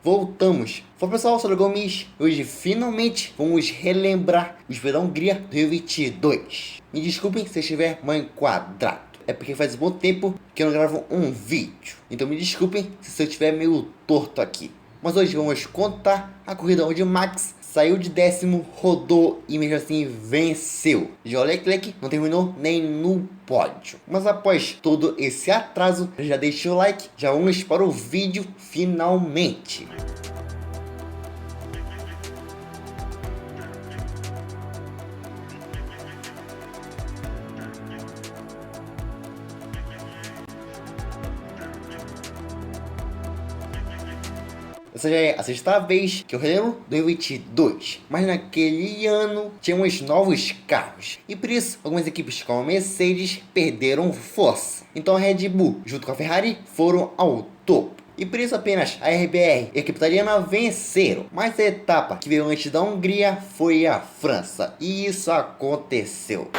voltamos. Fala pessoal, eu sou o Gomes. Hoje finalmente vamos relembrar os Verão Hungria 2022. Me desculpem se eu estiver mal enquadrado. É porque faz um bom tempo que eu não gravo um vídeo. Então me desculpem se eu estiver meio torto aqui. Mas hoje vamos contar a corrida onde Max saiu de 10º, rodou e mesmo assim venceu. Já o Leclerc não terminou nem no pódio. Mas após todo esse atraso, já deixa o like, já vamos para o vídeo finalmente. Essa já é a sexta vez que eu relembro 2022, mas naquele ano tínhamos novos carros e por isso algumas equipes como a Mercedes perderam força. Então a Red Bull junto com a Ferrari foram ao topo. E por isso apenas a RBR e a equipe italiana venceram. Mas a etapa que veio antes da Hungria foi a França. E isso aconteceu.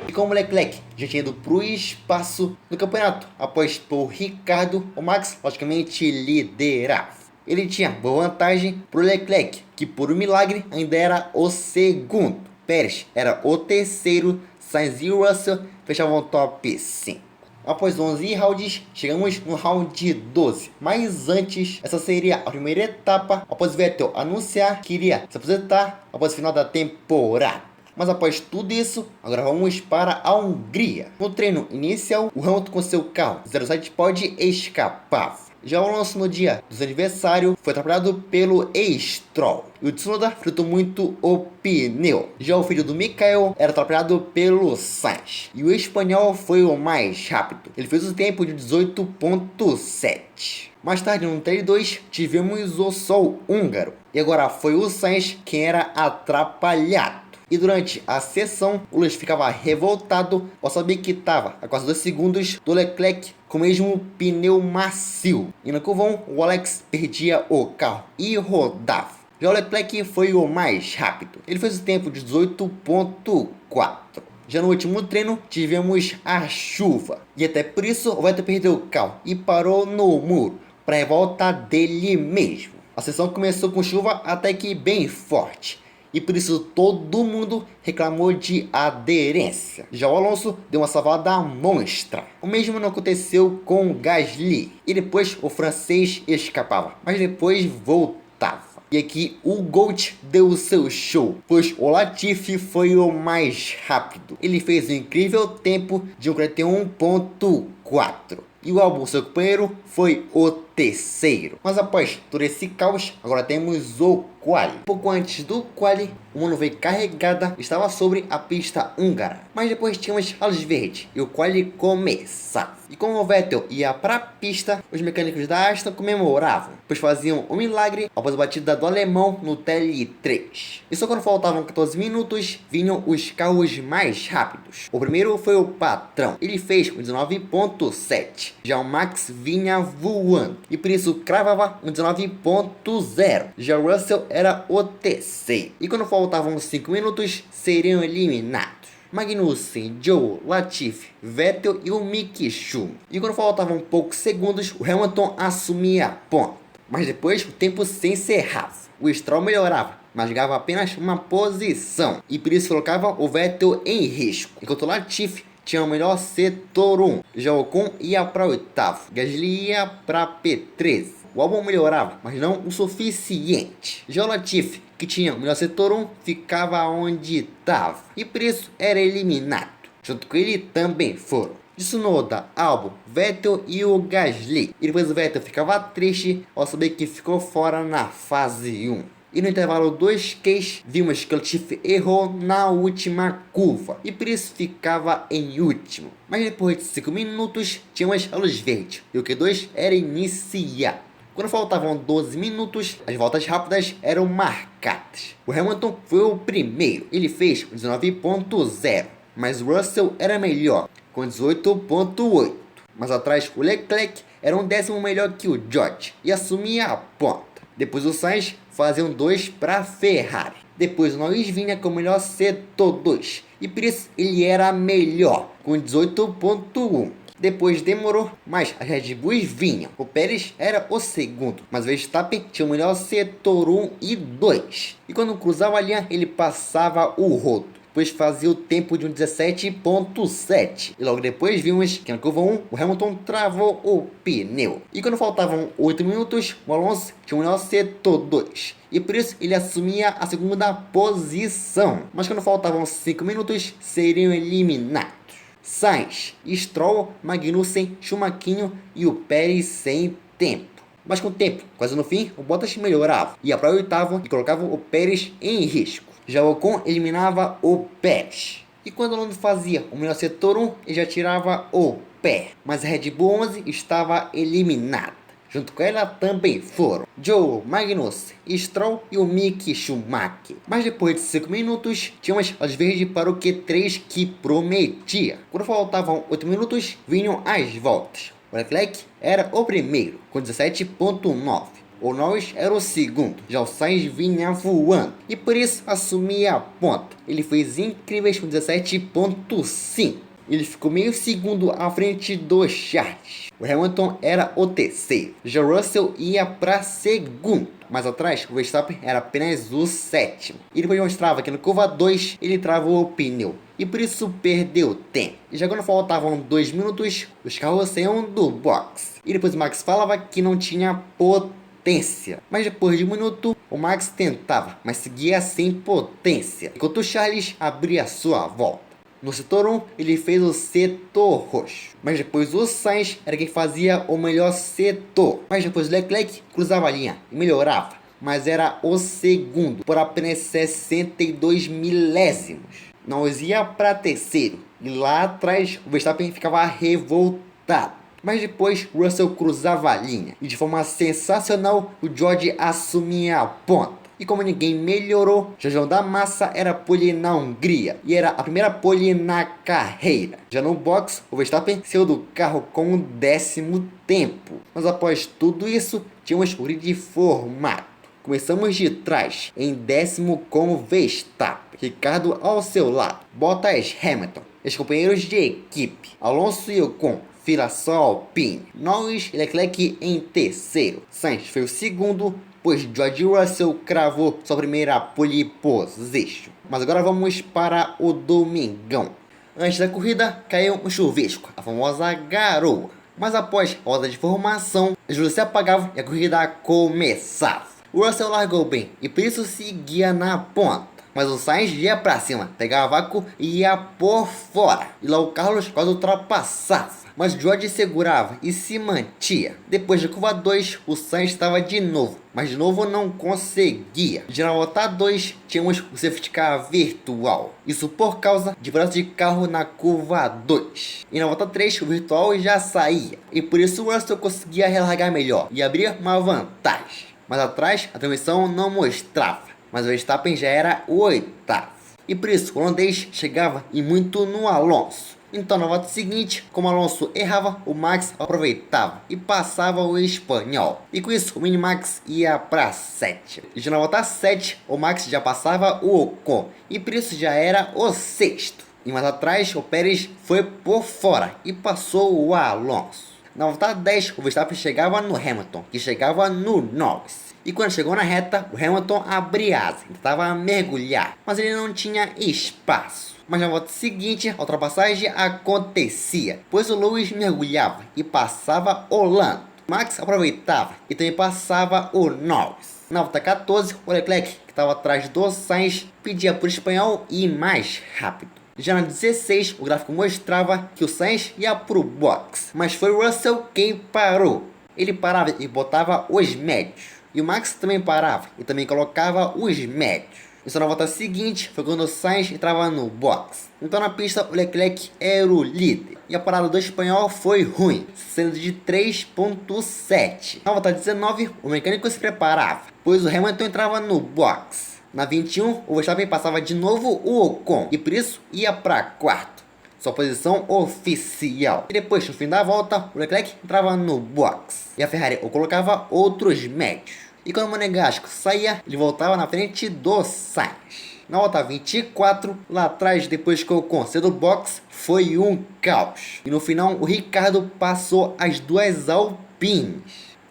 E como Leclerc já tinha ido para o espaço no campeonato após por Ricardo, o Max logicamente liderava. Ele tinha boa vantagem para o Leclerc, que por um milagre ainda era o segundo. Pérez era o terceiro, Sainz e Russell fechavam o top 5. Após 11 rounds, chegamos no round 12. Mas antes, essa seria a primeira etapa após Vettel anunciar que iria se aposentar após o final da temporada. Mas após tudo isso, agora vamos para a Hungria. No treino inicial, o Hamilton com seu carro 07 pode escapar. Já o Alonso no dia do seu aniversário foi atrapalhado pelo Stroll. E o Tsunoda fritou muito o pneu. Já o filho do Michael era atrapalhado pelo Sainz. E o espanhol foi o mais rápido. Ele fez o tempo de 18.7. Mais tarde no Treino 2 tivemos o sol húngaro. E agora foi o Sainz quem era atrapalhado. E durante a sessão, o Lewis ficava revoltado ao saber que estava a quase 2 segundos do Leclerc com o mesmo pneu macio. E no curva 1, o Alex perdia o carro e rodava. Já o Leclerc foi o mais rápido. Ele fez o tempo de 18.4. Já no último treino, tivemos a chuva. E até por isso, o Vettel perdeu o carro e parou no muro para a revolta dele mesmo. A sessão começou com chuva até que bem forte. E por isso todo mundo reclamou de aderência. Já o Alonso deu uma salvada monstra. O mesmo não aconteceu com o Gasly. E depois o francês escapava, mas depois voltava. E aqui o Gold deu o seu show, pois o Latifi foi o mais rápido. Ele fez um incrível tempo de 41.4. E o Albon, seu companheiro, foi o terceiro. Mas após todo esse caos, agora temos o quali. Pouco antes do quali, uma nuvem carregada estava sobre a pista húngara. Mas depois tínhamos a luz verde e o quali começava. E como o Vettel ia para a pista, os mecânicos da Aston comemoravam, pois faziam um milagre após a batida do alemão no TL3. E só quando faltavam 14 minutos, vinham os carros mais rápidos. O primeiro foi o patrão. Ele fez um 19.7. Já o Max vinha voando e por isso cravava um 19.0. Já o Russell era o terceiro. E quando faltavam 5 minutos, seriam eliminados Magnussen, Joe, Latifi, Vettel e o Mick Schumacher. E quando faltavam poucos segundos, o Hamilton assumia a ponta. Mas depois o tempo se encerrava. O Stroll melhorava, mas ganhava apenas uma posição. E por isso colocava o Vettel em risco. Enquanto o Latifi tinha o melhor setor 1. Já o Ocon ia para o oitavo. Gasly ia para P13. O Albon melhorava, mas não o suficiente. Já o Latifi, que tinha o melhor setor 1, ficava onde estava. E por isso era eliminado. Junto com ele também foram Tsunoda, Albon, Vettel e o Gasly. E depois o Vettel ficava triste ao saber que ficou fora na fase 1. E no intervalo 2Q, vimos que o Latifi errou na última curva e por isso ficava em último. Mas depois de 5 minutos, tínhamos a luz verde e o Q2 era iniciar. Quando faltavam 12 minutos, as voltas rápidas eram marcadas. O Hamilton foi o primeiro, ele fez 19.0, mas o Russell era melhor, com 18.8. Mas atrás o Leclerc era um décimo melhor que o George e assumia a ponta. Depois o Sainz fazia um 2 para a Ferrari. Depois o Norris vinha com o melhor setor 2 e por isso ele era melhor, com 18.1. Depois demorou, mas as Red Bulls vinham. O Pérez era o segundo, mas o Verstappen tinha o melhor setor 1 e 2. E quando cruzava a linha, ele passava o rodo, pois fazia o tempo de um 17.7. E logo depois vimos que na curva 1 o Hamilton travou o pneu. E quando faltavam 8 minutos, o Alonso tinha o melhor setor 2. E por isso ele assumia a segunda posição. Mas quando faltavam 5 minutos, seriam eliminados Sainz, Stroll, Magnussen, Schumacher e o Pérez sem tempo. Mas com o tempo quase no fim, o Bottas melhorava, ia para o oitavo e colocava o Pérez em risco. Já o Ocon eliminava o Pérez. E quando o Alonso fazia o melhor setor 1, ele já tirava o pé. Mas a Red Bull 11 estava eliminada. Junto com ela também foram Joe, Magnussen, Stroll e o Mick Schumacher. Mas depois de 5 minutos, tínhamos as verdes para o Q3 que prometia. Quando faltavam 8 minutos, vinham as voltas. O Leclerc era o primeiro, com 17.9. O Norris era o segundo, já o Sainz vinha voando e por isso assumia a ponta. Ele fez incríveis com 17.5. Ele ficou meio segundo à frente do Charles. O Hamilton era o terceiro. Já o Russell ia para segundo. Mais atrás, o Verstappen era apenas o sétimo. E depois mostrava que no curva 2 ele travou o pneu. E por isso perdeu tempo. E já quando faltavam 2 minutos, os carros saíam do box. E depois o Max falava que não tinha potência. Mas depois de 1 minuto, o Max tentava, mas seguia sem potência. Enquanto o Charles abria sua volta. No setor 1, ele fez o setor roxo. Mas depois o Sainz era quem fazia o melhor setor. Mas depois o Leclerc cruzava a linha e melhorava. Mas era o segundo, por apenas 62 milésimos. Nós ia para terceiro. E lá atrás o Verstappen ficava revoltado. Mas depois o Russell cruzava a linha. E de forma sensacional, o George assumia a ponta. E como ninguém melhorou, João da Massa era pole na Hungria e era a primeira pole na carreira. Já no box, o Verstappen saiu do carro com o 10º tempo. Mas após tudo isso, tínhamos o grid formado. Começamos de trás, em 10º com o Verstappen, Ricardo ao seu lado, Bottas, Hamilton, os companheiros de equipe, Alonso e Ocon, fila só Alpine, Norris e Leclerc em terceiro, Sainz foi o segundo, pois George Russell cravou sua primeira pole position. Mas agora vamos para o domingão. Antes da corrida, caiu um chuvisco, a famosa garoa. Mas após a roda de formação, as luzes se apagavam e a corrida começava. O Russell largou bem e por isso seguia na ponta. Mas o Sainz ia para cima, pegava vácuo e ia por fora. E lá o Carlos quase ultrapassava. Mas George segurava e se mantia. Depois da curva 2, o Sainz estava de novo, mas de novo não conseguia. Já na volta 2, tínhamos o safety car virtual. Isso por causa de braço de carro na curva 2. E na volta 3, o virtual já saía. E por isso o Russell conseguia relargar melhor e abrir uma vantagem. Mas atrás, a transmissão não mostrava. Mas o Verstappen já era o oitavo. E por isso o holandês chegava e muito no Alonso. Então na volta seguinte, como Alonso errava, o Max aproveitava e passava o espanhol. E com isso o Minimax ia para 7. E já na volta 7, o Max já passava o Ocon. E por isso já era o sexto. E mais atrás, o Pérez foi por fora e passou o Alonso. Na volta 10, o Verstappen chegava no Hamilton, que chegava no Norris. E quando chegou na reta, o Hamilton abria asa, tentava mergulhar, mas ele não tinha espaço. Mas na volta seguinte, a ultrapassagem acontecia, pois o Lewis mergulhava e passava o Lando. Max aproveitava e também passava o Norris. Na volta 14, o Leclerc, que estava atrás do Sainz, pedia para o espanhol ir mais rápido. Já na 16, o gráfico mostrava que o Sainz ia para o box, mas foi o Russell quem parou. Ele parava e botava os médios. E o Max também parava e também colocava os médios. E só na volta seguinte foi quando o Sainz entrava no box. Então na pista o Leclerc era o líder. E a parada do espanhol foi ruim, sendo de 3.7. Na volta 19 o mecânico se preparava, pois o Hamilton entrava no box. Na 21 o Verstappen passava de novo o Ocon e por isso ia para quarto, sua posição oficial. E depois, no fim da volta, o Leclerc entrava no box e a Ferrari o colocava outros médios. E quando o Monegasco saía, ele voltava na frente do Sainz. Na volta 24, lá atrás, depois que eu consegui do box, foi um caos. E no final, o Ricardo passou as duas Alpines.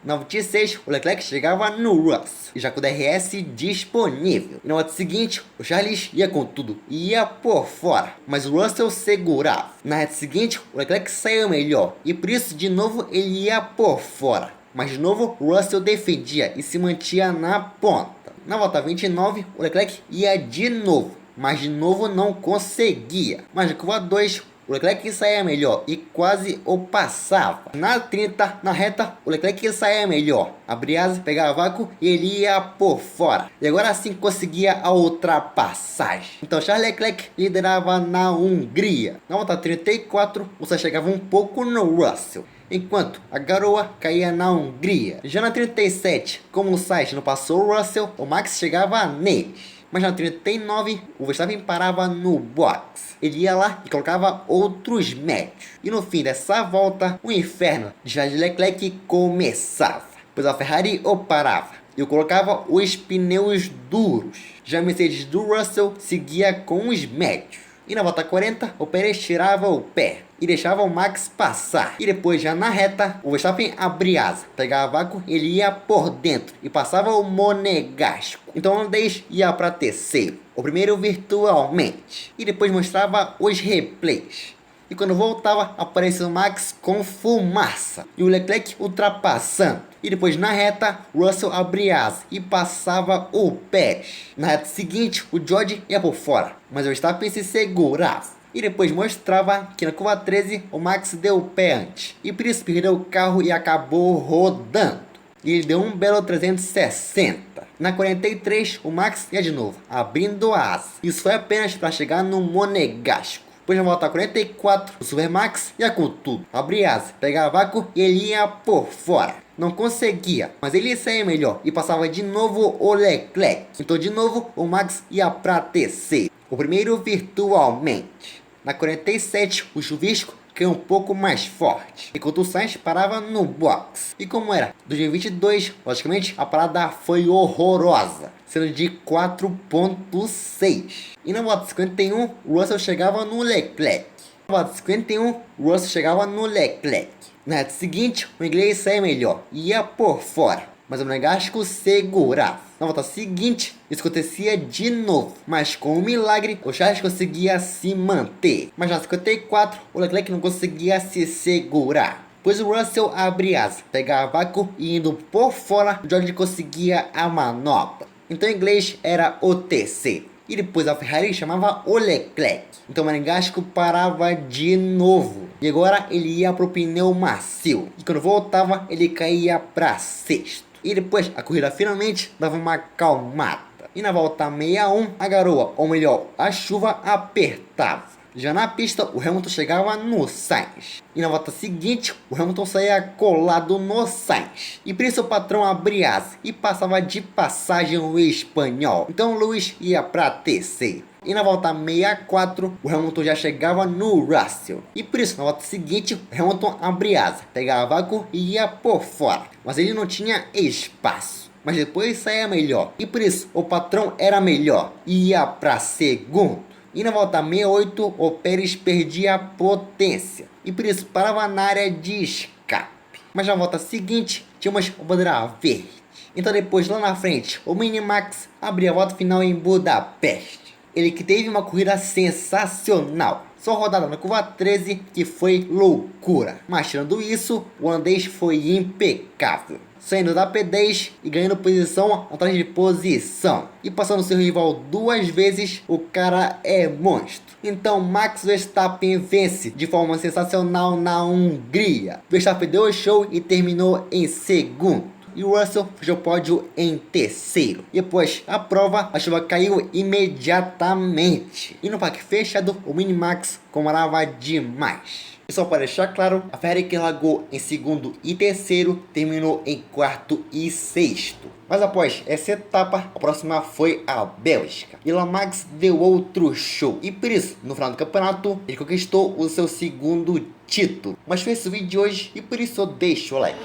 Na volta 26, o Leclerc chegava no Russell, e já com o DRS disponível. E na volta seguinte, o Charles ia com tudo, ia por fora, mas o Russell segurava. Na reta seguinte, o Leclerc saiu melhor, e por isso de novo ele ia por fora. Mas de novo, o Russell defendia e se mantinha na ponta. Na volta 29, o Leclerc ia de novo, mas de novo não conseguia. Mas na curva 2, o Leclerc saía melhor e quase o passava. Na 30, na reta, o Leclerc saía melhor. Abria asa, pegava vácuo e ele ia por fora. E agora sim conseguia a ultrapassagem. Então Charles Leclerc liderava na Hungria. Na volta 34, você chegava um pouco no Russell, enquanto a garoa caía na Hungria. Já na 37, como o Sainz não passou o Russell, o Max chegava neles. Mas na 39, o Verstappen parava no box. Ele ia lá e colocava outros médios. E no fim dessa volta, o inferno de Charles Leclerc começava, pois a Ferrari o parava e colocava os pneus duros. Já a Mercedes do Russell seguia com os médios. E na volta 40, o Pérez tirava o pé e deixava o Max passar. E depois, já na reta, o Verstappen abria asa, pegava vácuo, ele ia por dentro e passava o Monegasco. Então o holandês ia para terceiro, o primeiro virtualmente, e depois mostrava os replays. E quando voltava, aparecia o Max com fumaça e o Leclerc ultrapassando. E depois na reta, o Russell abria asa e passava o Pérez. Na reta seguinte, o George ia por fora, mas o Verstappen se segurava. E depois mostrava que na curva 13 o Max deu o pé antes, e por isso perdeu o carro e acabou rodando. E ele deu um belo 360. Na 43, o Max ia de novo, abrindo a asa. Isso foi apenas para chegar no Monegasco. Depois na volta 44, o Supermax ia com tudo, abria asa, pegava vácuo e ele ia por fora. Não conseguia, mas ele saía melhor e passava de novo o Leclerc. Então de novo o Max ia para terceiro, o primeiro virtualmente. Na 47, o chuvisco caiu um pouco mais forte, enquanto o Sainz parava no box. E como era 2022, logicamente a parada foi horrorosa, sendo de 4.6. E na volta 51, o Russell chegava no Leclerc. Na volta 51, o Russell chegava no Leclerc. Na reta seguinte, o inglês saía melhor e ia por fora, mas o Monegasco segurava. Na volta seguinte, isso acontecia de novo, mas com um milagre, o Charles conseguia se manter. Mas na 54, o Leclerc não conseguia se segurar, pois o Russell abria asa, pegava vácuo e indo por fora, o George conseguia a manobra. Então o inglês era o terceiro. E depois a Ferrari chamava o Leclerc. Então o Monegasco parava de novo. E agora ele ia pro pneu macio. E quando voltava, ele caía para sexto. E depois a corrida finalmente dava uma acalmada. E na volta 61, a garoa, ou melhor, a chuva apertava. Já na pista, o Hamilton chegava no Sainz. E na volta seguinte, o Hamilton saía colado no Sainz. E por isso o patrão abria asa e passava de passagem o espanhol. Então o Lewis ia para terceiro. E na volta 64, o Hamilton já chegava no Russell. E por isso, na volta seguinte, o Hamilton abria asa, pegava vácuo e ia por fora. Mas ele não tinha espaço. Mas depois saía melhor. E por isso, o patrão era melhor e ia para segundo. E na volta 68, o Pérez perdia a potência e por isso parava na área de escape. Mas na volta seguinte, tínhamos o bandeira verde. Então depois, lá na frente, o Minimax abria a volta final em Budapeste. Ele que teve uma corrida sensacional. Só rodada na curva 13 que foi loucura. Mas tirando isso, o holandês foi impecável, saindo da P10 e ganhando posição atrás de posição. E passando seu rival duas vezes, o cara é monstro. Então Max Verstappen vence de forma sensacional na Hungria. Verstappen deu o show e terminou em segundo. E o Russell fechou o pódio em terceiro. Depois da prova, a chuva caiu imediatamente. E no parque fechado, o Minimax comemorava demais. E só para deixar claro, a Ferrari que largou em segundo e terceiro, terminou em quarto e sexto. Mas após essa etapa, a próxima foi a Bélgica. E lá Max deu outro show. E por isso, no final do campeonato, ele conquistou o seu segundo título. Mas foi esse o vídeo de hoje e por isso eu deixo o like.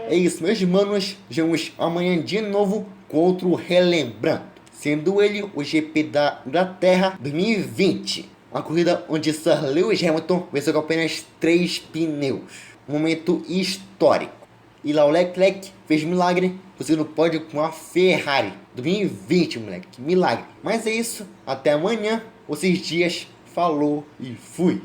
É isso, meus manos. Vemos amanhã de novo com outro Relembrando. sendo ele o GP da Inglaterra 2020. Uma corrida onde Sir Lewis Hamilton venceu com apenas 3 pneus. Um momento histórico. E lá o Leclerc fez milagre, conseguindo no pódio com a Ferrari 2020, moleque. Milagre. Mas é isso. Até amanhã, ou 6 dias. Falou e fui.